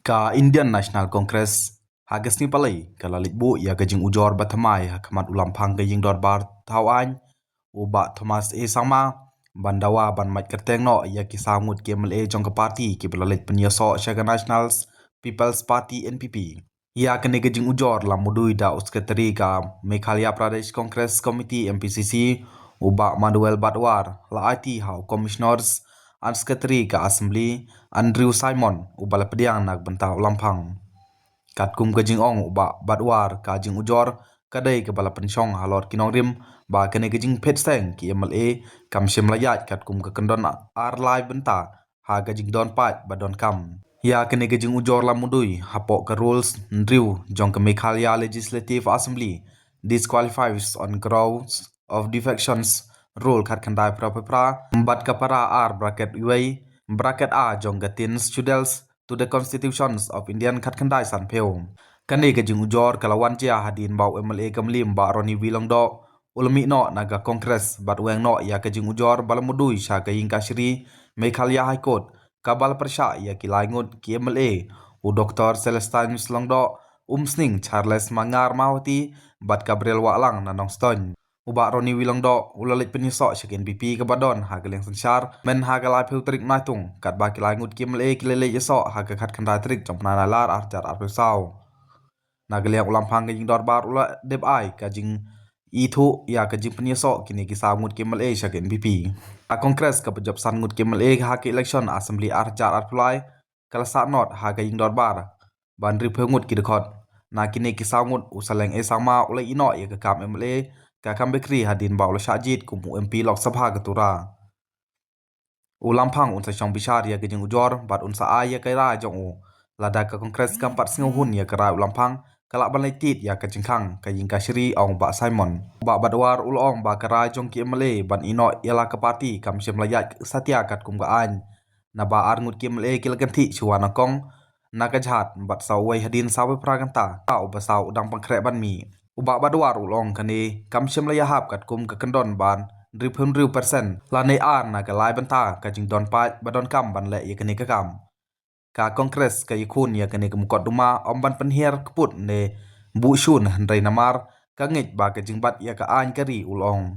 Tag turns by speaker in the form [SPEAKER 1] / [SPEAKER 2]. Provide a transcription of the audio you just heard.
[SPEAKER 1] Ka Indian National Congress hagas ni palai ka lalit bu ya gajing ujor batamai hakamat ulam phang gajing dor bar thawan uba Thomas A Sama bandawa ban mait kyrteng no ya ki samut ke MLA jong ka parti ki belalit penyoso Shaga Nationals People's Party NPP. Ya kene gajing ujor la mudui da uskateri ka Meghalaya Pradesh Congress Committee MPCC uba Manuel Badwar la IT hau commissioners an sekretari ka assembly Andrew Simon ubala pediang nak bentah ulampang. Kat kum gajing ong uba Badwar ka jing ujor kadai ke bala pensyong halor kinong rim ba kene gajing phetseng ki MLA kam shimlayat kat kum ke kendon ar live bentah ha gajing don pat ba don kam. Ya kene gajing ujor la mudui hapok ke rules Andrew jong ke Meghalaya Legislative Assembly disqualifies on grounds of defections rule khat khandai pra mbat kapara r bracket uai bracket a jong gatin students to the constitutions of Indian khat khandai san pheu kane gajing ujor kalawan chia hadin bau MLA kamlim ba roni wilong do ulmi no naga congress bat weng no ya gajing ujor balamudui sha kaying kashri Meghalaya High Court kabal persya ya kilaingut ki MLA u Dr. Celestine Slongdo sning Charles Mangar Mahoti bat Gabriel Walang nanong ston uba roni wilong do ulalit penyusok syakin BP kabadon hageleng sensar men hagalai phiu trik naitung kat ba kilaingut ki MLA kilele yesok haga khat khandai trik jong nanalar arjar arpesau nageleng ulam phang gajing dor bar ula deb ai kajing itu ya kajing penyusok kini kisamut ki MLA syakin BP a kongres ka pejab sangut ki MLA ha ki election assembly arjar arpulai kala sa not ha gajing dor bar ban ri phengut ki dekhot na kini kisamut usaleng e sama ulai ino ya kam MLA ka kam bekri hadin ba ula syajit kumu MP Lok Sabha ketura ulam phang unsa syong bishar ya gajing ujor bat unsa ai ya kaira jong u lada ka kongres kampat sngew ya kara ulam phang kalak ban laitit ya kajingkhang kaying kashri ong ba Simon ba badwar ulong ba kara jong ki MLA ban ino ialah ke parti kam shimlayat satya kat kum ga an na ba arngut ki MLA kilaganti chuana kong nakajhat bat sawai hadin sawe praganta ta ubasau udang pangkrek ban mi uba badwar ulong kane kam shimlayahap kat kum ka kendon ban 100% lane an na ka lai banta kajing don pa badon kam ban le ya kane ka kam ka kongres ka ikun ya kane kumkot duma omban penhiar keput ne bu shun handrai namar ka ngit ba ka jingbat ya ka an kari ulong